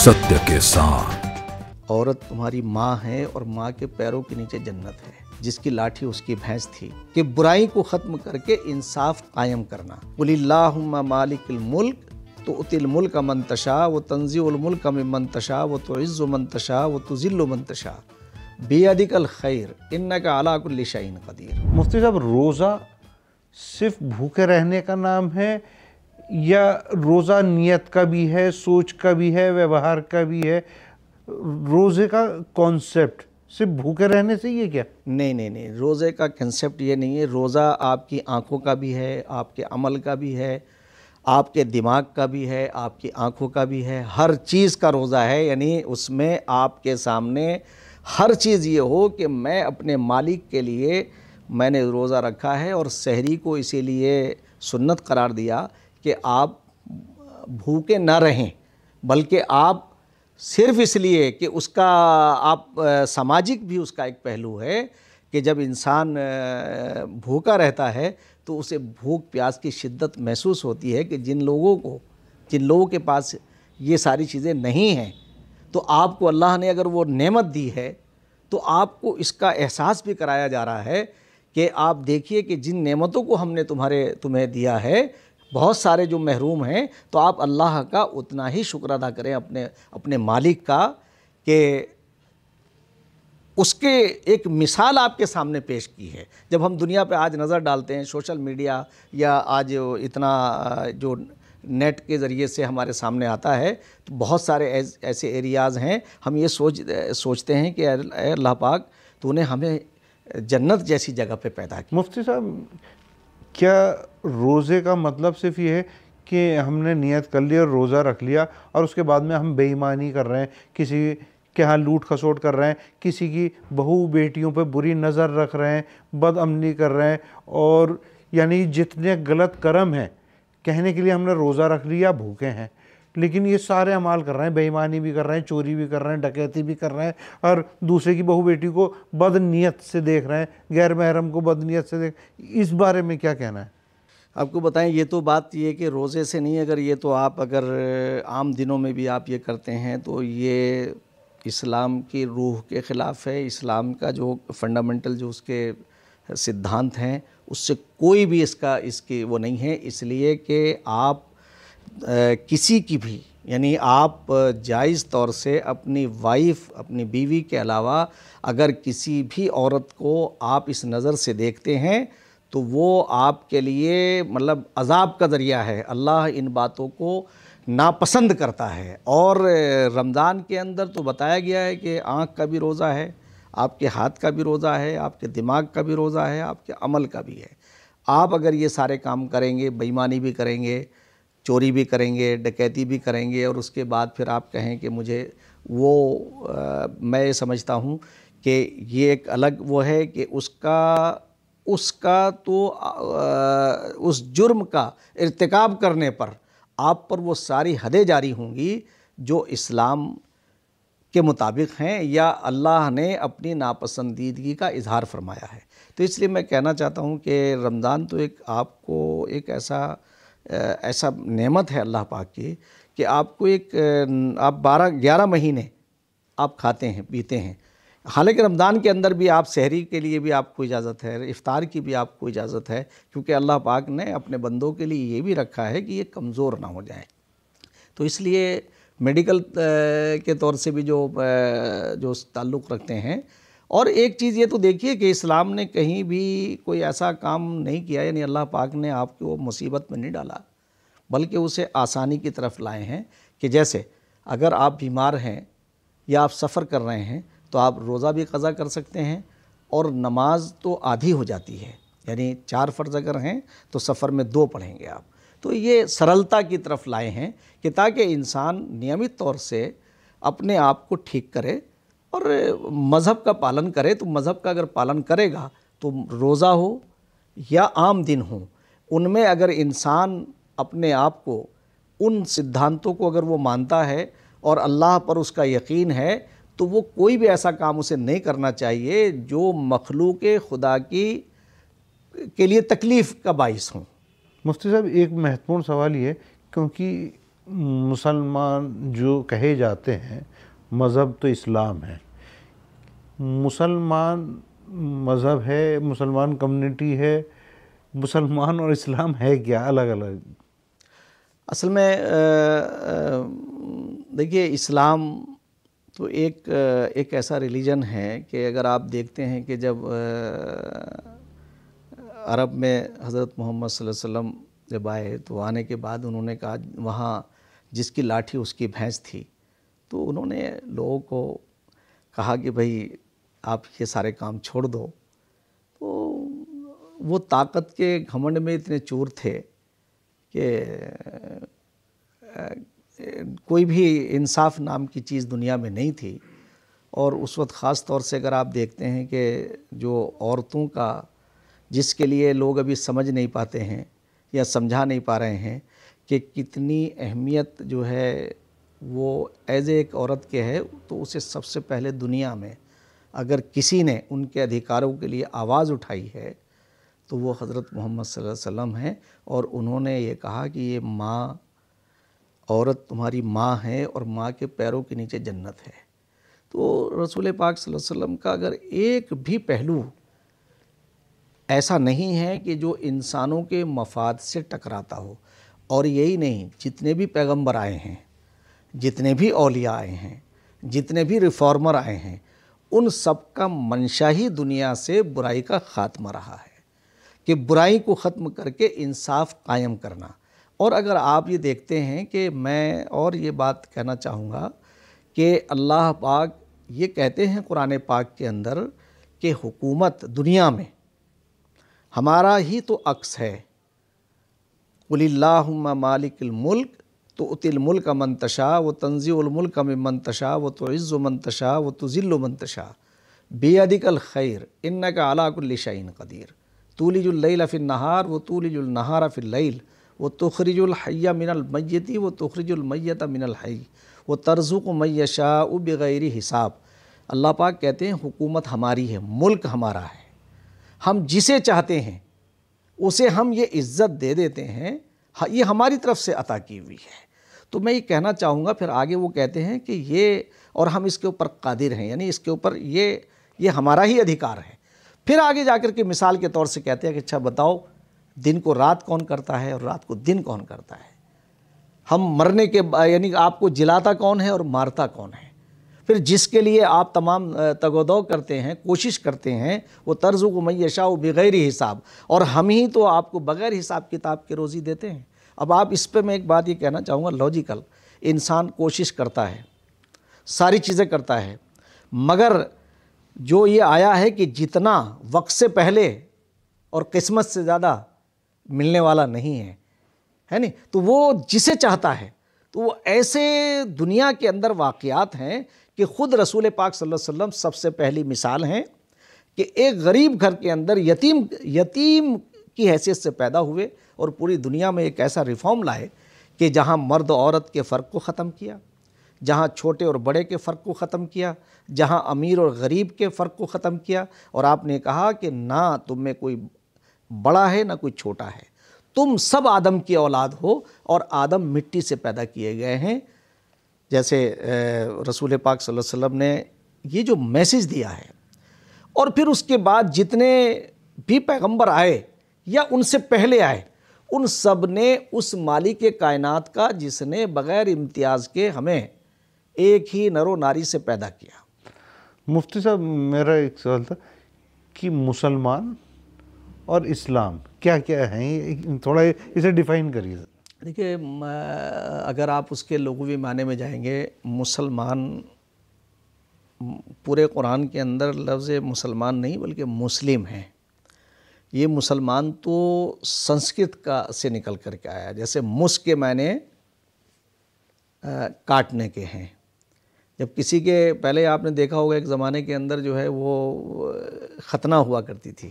सत्य के साथ। औरत तुम्हारी माँ है और माँ के पैरों के नीचे जन्नत है, जिसकी लाठी उसकी भैंस थी। कि बुराई को खत्म करके इंसाफ कायम करना। कुलिल्लाहुम्मा मालिकिल मुल्क तुअतिल मुल्क मन तशा व तंज़िउल मुल्क मिम्मन तशा व तुइज़्ज़ु मन तशा व तुज़िल्लु मन तशा बियदिकल खैर इन्नका अला कुल्लि शैइन क़दीर। मुफ्ती साहब, रोज़ा सिर्फ भूखे रहने का नाम है या रोज़ा नियत का भी है, सोच का भी है, व्यवहार का भी है? रोज़े का कॉन्सेप्ट सिर्फ भूखे रहने से ही है क्या? नहीं, रोज़े का कंसेप्ट ये नहीं है। रोज़ा आपकी आँखों का भी है, आपके अमल का भी है, आपके दिमाग का भी है, आपकी आँखों का भी है, हर चीज़ का रोज़ा है। यानी उसमें आपके सामने हर चीज़ ये हो कि मैं अपने मालिक के लिए मैंने रोज़ा रखा है। और सहरी को इसीलिए सुन्नत करार दिया कि आप भूखे ना रहें, बल्कि आप सिर्फ़ इसलिए कि उसका आप सामाजिक भी उसका एक पहलू है कि जब इंसान भूखा रहता है तो उसे भूख प्यास की शिद्दत महसूस होती है कि जिन लोगों के पास ये सारी चीज़ें नहीं हैं, तो आपको अल्लाह ने अगर वो नेमत दी है तो आपको इसका एहसास भी कराया जा रहा है कि आप देखिए कि जिन नेमतों को हमने तुम्हें दिया है, बहुत सारे जो महरूम हैं, तो आप अल्लाह का उतना ही शुक्र अदा करें अपने मालिक का कि उसके एक मिसाल आपके सामने पेश की है। जब हम दुनिया पे आज नज़र डालते हैं, सोशल मीडिया या आज इतना जो नेट के ज़रिए से हमारे सामने आता है, तो बहुत सारे ऐसे एरियाज़ हैं, हम ये सोचते हैं कि अल्लाह पाक तूने हमें जन्नत जैसी जगह पे पैदा किया। मुफ्ती साहब, क्या रोज़े का मतलब सिर्फ ये है कि हमने नियत कर ली और रोज़ा रख लिया और उसके बाद में हम बेईमानी कर रहे हैं, किसी के यहाँ लूट खसोट कर रहे हैं, किसी की बहू बेटियों पे बुरी नज़र रख रहे हैं, बदअमनी कर रहे हैं, और यानी जितने गलत कर्म हैं कहने के लिए हमने रोज़ा रख लिया, भूखे हैं, लेकिन ये सारे अमाल कर रहे हैं, बेईमानी भी कर रहे हैं, चोरी भी कर रहे हैं, डकैती भी कर रहे हैं, और दूसरे की बहू बेटी को बदनीयत से देख रहे हैं, गैर महरम को बदनीयत से देख। इस बारे में क्या कहना है? आपको बताएं, ये तो बात ये कि रोज़े से नहीं, अगर ये तो आप अगर आम दिनों में भी आप ये करते हैं तो ये इस्लाम की रूह के ख़िलाफ़ है। इस्लाम का जो फंडामेंटल जो उसके सिद्धांत हैं उससे कोई भी इसकी वो नहीं है। इसलिए कि आप किसी की भी, यानी आप जायज़ तौर से अपनी वाइफ, अपनी बीवी के अलावा अगर किसी भी औरत को आप इस नज़र से देखते हैं तो वो आपके लिए मतलब अज़ाब का ज़रिया है। अल्लाह इन बातों को नापसंद करता है। और रमज़ान के अंदर तो बताया गया है कि आँख का भी रोज़ा है, आपके हाथ का भी रोज़ा है, आपके दिमाग का भी रोज़ा है, आपके अमल का भी है। आप अगर ये सारे काम करेंगे, बेईमानी भी करेंगे, चोरी भी करेंगे, डकैती भी करेंगे, और उसके बाद फिर आप कहें कि मुझे मैं समझता हूँ कि ये एक अलग वो है कि उसका तो उस जुर्म का इर्तिकाब करने पर आप पर वो सारी हदें जारी होंगी जो इस्लाम के मुताबिक हैं या अल्लाह ने अपनी नापसंदीदगी का इजहार फरमाया है। तो इसलिए मैं कहना चाहता हूँ कि रमज़ान तो आपको एक ऐसा नेमत है अल्लाह पाक की कि आपको आप 12-11 महीने आप खाते हैं पीते हैं। हालांकि रमज़ान के अंदर भी आप सहरी के लिए भी आपको इजाज़त है, इफ्तार की भी आपको इजाज़त है, क्योंकि अल्लाह पाक ने अपने बंदों के लिए ये भी रखा है कि ये कमज़ोर ना हो जाए। तो इसलिए मेडिकल के तौर से भी जो ताल्लुक़ रखते हैं। और एक चीज़ ये तो देखिए कि इस्लाम ने कहीं भी कोई ऐसा काम नहीं किया, यानी अल्लाह पाक ने आपको मुसीबत में नहीं डाला, बल्कि उसे आसानी की तरफ लाए हैं। कि जैसे अगर आप बीमार हैं या आप सफ़र कर रहे हैं तो आप रोज़ा भी क़ज़ा कर सकते हैं, और नमाज तो आधी हो जाती है, यानी 4 फ़र्ज़ अगर हैं तो सफ़र में 2 पढ़ेंगे आप। तो ये सरलता की तरफ लाए हैं कि ताकि इंसान नियमित तौर से अपने आप को ठीक करे और मज़हब का पालन करे। तो मज़हब का अगर पालन करेगा तो रोज़ा हो या आम दिन हो, उनमें अगर इंसान अपने आप को, उन सिद्धांतों को अगर वो मानता है और अल्लाह पर उसका यकीन है, तो वो कोई भी ऐसा काम उसे नहीं करना चाहिए जो मखलूक खुदा के लिए तकलीफ़ का बाइस हो। मुफ्ती साहब, एक महत्वपूर्ण सवाल ये, क्योंकि مسلمان جو کہے جاتے ہیں مذہب تو اسلام ہے، مسلمان مذہب ہے، مسلمان کمیونٹی ہے، مسلمان اور اسلام ہے کیا الگ الگ؟ اصل میں دیکھیے اسلام تو ایک ایسا ریلیجن ہے کہ اگر آپ دیکھتے ہیں کہ جب عرب میں حضرت محمد صلی اللہ علیہ وسلم جب آئے تو آنے کے بعد انہوں نے کہا وہاں جس کی لاٹھی اس کی بھینس تھی، تو انہوں نے لوگوں کو کہا کہ بھئی آپ یہ سارے کام چھوڑ دو. تو وہ طاقت کے گھمنڈ میں اتنے چور تھے کہ کوئی بھی انصاف نام کی چیز دنیا میں نہیں تھی. اور اس وقت خاص طور سے اگر آپ دیکھتے ہیں کہ جو عورتوں کا جس کے لیے لوگ ابھی سمجھ نہیں پاتے ہیں یا سمجھا نہیں پا رہے ہیں کہ کتنی اہمیت جو ہے وہ ایز ایک عورت کے ہے، تو اسے سب سے پہلے دنیا میں اگر کسی نے ان کے ادھیکاروں کے لیے آواز اٹھائی ہے تو وہ حضرت محمد صلی اللہ علیہ وسلم ہیں. اور انہوں نے یہ کہا کہ یہ ماں، عورت تمہاری ماں ہے اور ماں کے پیروں کے نیچے جنت ہے. تو رسول پاک صلی اللہ علیہ وسلم کا اگر ایک بھی پہلو ایسا نہیں ہے کہ جو انسانوں کے مفاد سے ٹکراتا ہو. اور یہی نہیں، جتنے بھی پیغمبر آئے ہیں، جتنے بھی اولیاء آئے ہیں، جتنے بھی ریفارمر آئے ہیں، ان سب کا منشا ہی دنیا سے برائی کا خاتمہ رہا ہے کہ برائی کو ختم کر کے انصاف قائم کرنا. اور اگر آپ یہ دیکھتے ہیں کہ میں اور یہ بات کہنا چاہوں گا کہ اللہ پاک یہ کہتے ہیں قرآن پاک کے اندر کہ حکومت دنیا میں ہمارا ہی تو عکس ہے. قل اللہم مالک الملک تؤتی الملک من تشاء وتنزع الملک ممن تشاء وتعز من تشاء وتذل من تشاء بیدک الخیر انک علی کل شیء قدیر تولج اللیل فی النہار وتولج النہار فی اللیل وتخرج الحی من المیت وتخرج المیت من الحی وترزق من یشاء بغیر حساب. اللہ پاک کہتے ہیں حکومت ہماری ہے، ملک ہمارا ہے، ہم جسے چاہتے ہیں اسے ہم یہ عزت دے دیتے ہیں، یہ ہماری طرف سے عطا کی ہوئی ہے. تو میں یہ کہنا چاہوں گا، پھر آگے وہ کہتے ہیں کہ یہ اور ہم اس کے اوپر قادر ہیں، یعنی اس کے اوپر یہ ہمارا ہی ادھیکار ہے. پھر آگے جا کر کے مثال کے طور سے کہتے ہیں کہ اچھا بتاؤ دن کو رات کون کرتا ہے اور رات کو دن کون کرتا ہے؟ ہم مرنے کے یعنی آپ کو جلاتا کون ہے اور مارتا کون ہے؟ پھر جس کے لیے آپ تمام تگ و دو کرتے ہیں، کوشش کرتے ہیں، وہ ترزق من یشاء بغیر حساب، اور ہم ہی تو آپ کو بغیر حساب کتاب کے روزی دیتے ہیں. اب آپ اس پہ میں ایک بات یہ کہنا چاہوں گا، لاجیکل انسان کوشش کرتا ہے، ساری چیزیں کرتا ہے، مگر جو یہ آیا ہے کہ جتنا وقت سے پہلے اور قسمت سے زیادہ ملنے والا نہیں ہے نہیں، تو وہ جسے چاہتا ہے، تو وہ ایسے دنیا کے اندر واقعات ہیں کہ خود رسول پاک صلی اللہ علیہ وسلم سب سے پہلی مثال ہیں کہ ایک غریب گھر کے اندر یتیم کی حیثیت سے پیدا ہوئے اور پوری دنیا میں ایک ایسا ریفارم لائے کہ جہاں مرد و عورت کے فرق کو ختم کیا، جہاں چھوٹے اور بڑے کے فرق کو ختم کیا، جہاں امیر اور غریب کے فرق کو ختم کیا. اور آپ نے کہا کہ نہ تم میں کوئی بڑا ہے نہ کوئی چھوٹا ہے، تم سب آدم کی اولاد ہو اور آدم مٹی سے پیدا کیے گئے ہیں. جیسے رسول پاک صلی اللہ علیہ وسلم نے یہ جو میسیج دیا ہے، اور پھر اس کے بعد جتنے بھی پیغمبر آئے یا ان سے پہلے آئے، ان سب نے اس مالک کائنات کا جس نے بغیر امتیاز کے ہمیں ایک ہی نر و ناری سے پیدا کیا. مفتی صاحب میرا ایک سوال تھا کہ مسلمان اور اسلام کیا کیا ہیں، تھوڑا اسے ڈیفائن کریے. دیکھیے اگر آپ اس کے لغوی معنی میں جائیں گے، مسلمان پورے قرآن کے اندر لفظ مسلمان نہیں بلکہ مسلم ہیں. یہ مسلمان تو سنسکرت سے نکل کر کے آیا، جیسے مس کے معنی کاٹنے کے ہیں. جب کسی کے پہلے آپ نے دیکھا ہوگا ایک زمانے کے اندر جو ہے وہ ختنہ ہوا کرتی تھی،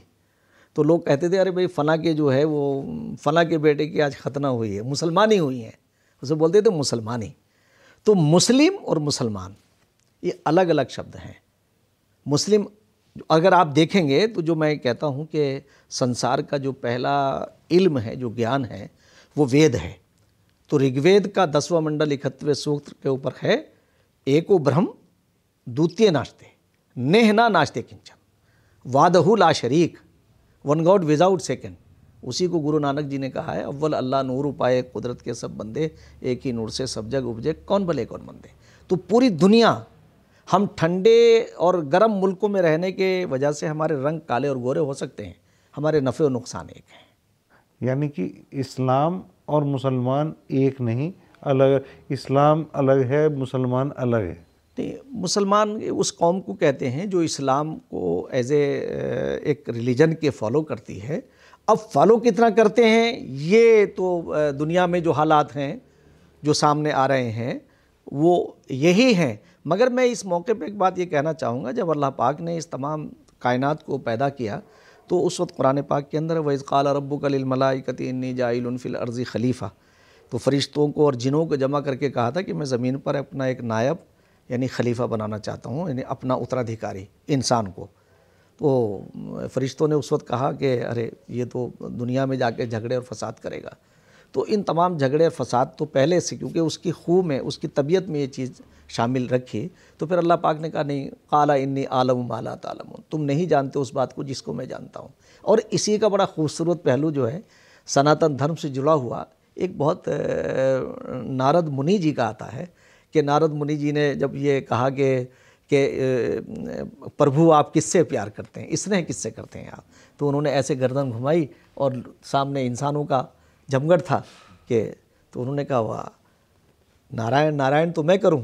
تو لوگ کہتے تھے ارے بھئی فلاں کے جو ہے وہ فلاں کے بیٹے کی آج ختنہ ہوئی ہے، مسلمانی ہوئی ہیں، اسے بولتے تھے مسلمانی. تو مسلم اور مسلمان یہ الگ الگ شبد ہیں. مسلم اگر آپ دیکھیں گے تو جو میں کہتا ہوں کہ سنسار کا جو پہلا علم ہے، جو گیان ہے، وہ وید ہے. तो ऋग्वेद का 10वां मंडल 71वें सूक्त के ऊपर है, एको ब्रह्म द्वितीय नास्ते नेह ना नास्ते किंचन वादहु ला शरीक, वन गॉड विदाउट सेकंड। उसी को गुरु नानक जी ने कहा है, अव्वल अल्लाह नूर उपाए कुदरत के सब बंदे, एक ही नूर से सब जग उपजे, कौन भले कौन मंदे। तो पूरी दुनिया, हम ठंडे और गर्म मुल्कों में रहने के वजह से हमारे रंग काले और गोरे हो सकते हैं, हमारे नफ़े और नुकसान एक हैं। यानी कि इस्लाम और मुसलमान एक नहीं, अलग, इस्लाम अलग है, मुसलमान अलग है। नहीं, मुसलमान उस कौम को कहते हैं जो इस्लाम को एज एक रिलीजन के फॉलो करती है। अब फॉलो कितना करते हैं ये तो दुनिया में जो हालात हैं जो सामने आ रहे हैं वो यही हैं। मगर मैं इस मौके पे एक बात ये कहना चाहूँगा, जब अल्लाह पाक ने इस तमाम कायनात को पैदा किया तो उस वक्त कुरान पाक के अंदर वइज़ क़ाल रब्बुका लिल मलाइकति इन्नी जाइलुन फिल अर्ज़ि खलीफ़ा, तो फरिश्तों को और जिनों को जमा करके कहा था कि मैं ज़मीन पर अपना एक नायब यानी खलीफा बनाना चाहता हूँ, यानी अपना उत्तराधिकारी इंसान को। तो फरिश्तों ने उस वक्त कहा कि अरे ये तो दुनिया में जाके झगड़े और फसाद करेगा। तो इन तमाम झगड़े और फसाद तो पहले से, क्योंकि उसकी खूह में, उसकी तबीयत में ये चीज़ शामिल रखी, तो फिर अल्लाह पाक ने कहा नहीं, क़ाला इन्नी आलम मा ला तालमून, तुम नहीं जानते उस बात को जिसको मैं जानता हूँ। और इसी का बड़ा खूबसूरत पहलू जो है सनातन धर्म से जुड़ा हुआ, एक बहुत नारद मुनि जी का आता है कि नारद मुनि जी ने जब ये कहा कि प्रभु आप किससे प्यार करते हैं, स्नेह किससे करते हैं आप, तो उन्होंने ऐसे गर्दन घुमाई और सामने इंसानों का जमघट था कि, तो उन्होंने कहा वाह नारायण नारायण तो मैं करूं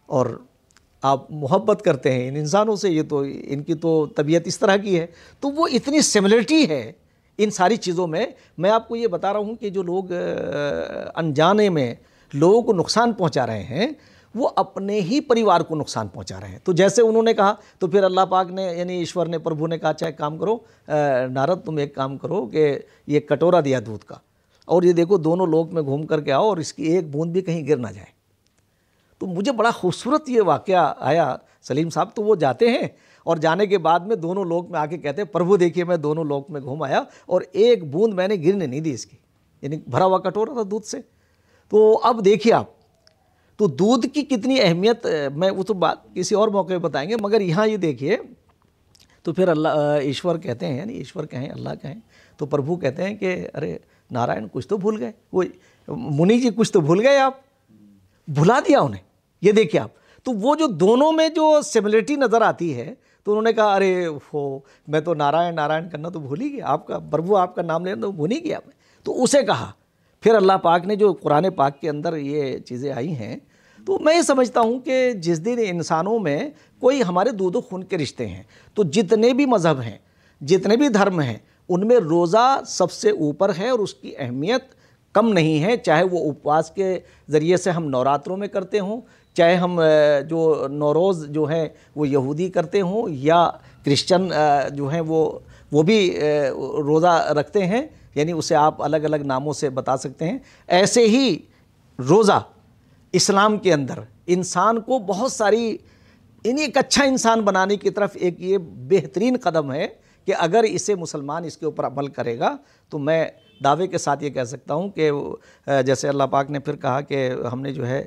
और आप मोहब्बत करते हैं इन इंसानों से, ये तो इनकी तो तबीयत इस तरह की है। तो वो इतनी सिमिलरिटी है इन सारी चीज़ों में। मैं आपको ये बता रहा हूँ कि जो लोग अनजाने में लोगों को नुकसान पहुँचा रहे हैं वो अपने ही परिवार को नुकसान पहुँचा रहे हैं। तो जैसे उन्होंने कहा, तो फिर अल्लाह पाक ने यानी ईश्वर ने, प्रभु ने कहा अच्छा एक काम करो नारद, तुम एक काम करो कि ये कटोरा दिया दूध का और ये देखो दोनों लोक में घूम करके आओ और इसकी एक बूंद भी कहीं गिर ना जाए। तो मुझे बड़ा खूबसूरत ये वाक़या आया सलीम साहब। तो वो जाते हैं और जाने के बाद में दोनों लोक में आके कहते हैं प्रभु देखिए मैं दोनों लोक में घूम आया और एक बूंद मैंने गिरने नहीं दी इसकी, यानी भरा हुआ कटोरा था दूध से। तो अब देखिए आप, तो दूध की कितनी अहमियत, मैं वो तो बात किसी और मौके पे बताएंगे, मगर यहाँ ये देखिए तो फिर अल्लाह ईश्वर कहते हैं, यानी ईश्वर कहें अल्लाह कहें, तो प्रभु कहते हैं कि अरे नारायण कुछ तो भूल गए, वो मुनि जी कुछ तो भूल गए, आप भुला दिया उन्हें। ये देखिए आप, तो वो जो दोनों में जो सिमिलरिटी नज़र आती है, तो उन्होंने कहा अरे हो मैं तो नारायण नारायण करना तो भूल ही गया, आपका प्रभु आपका नाम लेना तो भूल ही गया मैं। तो उसे कहा फिर अल्लाह पाक ने, जो कुरान पाक के अंदर ये चीज़ें आई हैं, तो मैं ये समझता हूँ कि जिस दिन इंसानों में कोई हमारे दूध खून के रिश्ते हैं, तो जितने भी मज़हब हैं, जितने भी धर्म हैं, उनमें रोज़ा सबसे ऊपर है और उसकी अहमियत कम नहीं है। चाहे वो उपवास के ज़रिए से हम नवरात्रों में करते हों, चाहे हम जो नौरोज़ जो है वो यहूदी करते हों, या क्रिश्चन जो हैं वो भी रोज़ा रखते हैं, यानी उसे आप अलग अलग नामों से बता सकते हैं। ऐसे ही रोज़ा इस्लाम के अंदर इंसान को बहुत सारी एक अच्छा इंसान बनाने की तरफ एक ये बेहतरीन कदम है कि अगर इसे मुसलमान इसके ऊपर अमल करेगा तो मैं दावे के साथ ये कह सकता हूँ कि जैसे अल्लाह पाक ने फिर कहा कि हमने जो है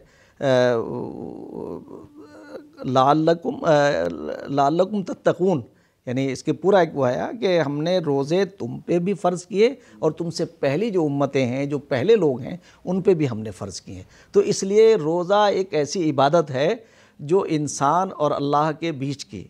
लाल्लकुम तत्तकून, यानी इसके पूरा एक वो है कि हमने रोज़े तुम पे भी फ़र्ज़ किए और तुमसे पहली जो उम्मतें हैं, जो पहले लोग हैं, उन पे भी हमने फ़र्ज़ किए। तो इसलिए रोज़ा एक ऐसी इबादत है जो इंसान और अल्लाह के बीच की,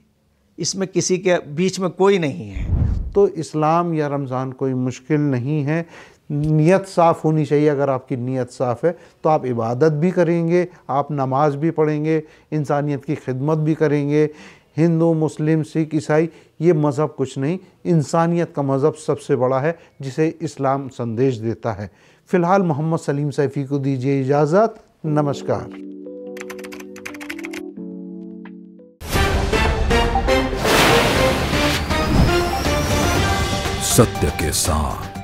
इसमें किसी के बीच में कोई नहीं है। तो इस्लाम या रमज़ान कोई मुश्किल नहीं है, नीयत साफ़ होनी चाहिए। अगर आपकी नीयत साफ़ है तो आप इबादत भी करेंगे, आप नमाज भी पढ़ेंगे, इंसानियत की खिदमत भी करेंगे। हिंदू, मुस्लिम, सिख, ईसाई ये मज़हब कुछ नहीं, इंसानियत का मज़हब सबसे बड़ा है जिसे इस्लाम संदेश देता है। फ़िलहाल मोहम्मद सलीम सैफ़ी को दीजिए इजाज़त। नमस्कार। सत्य के साथ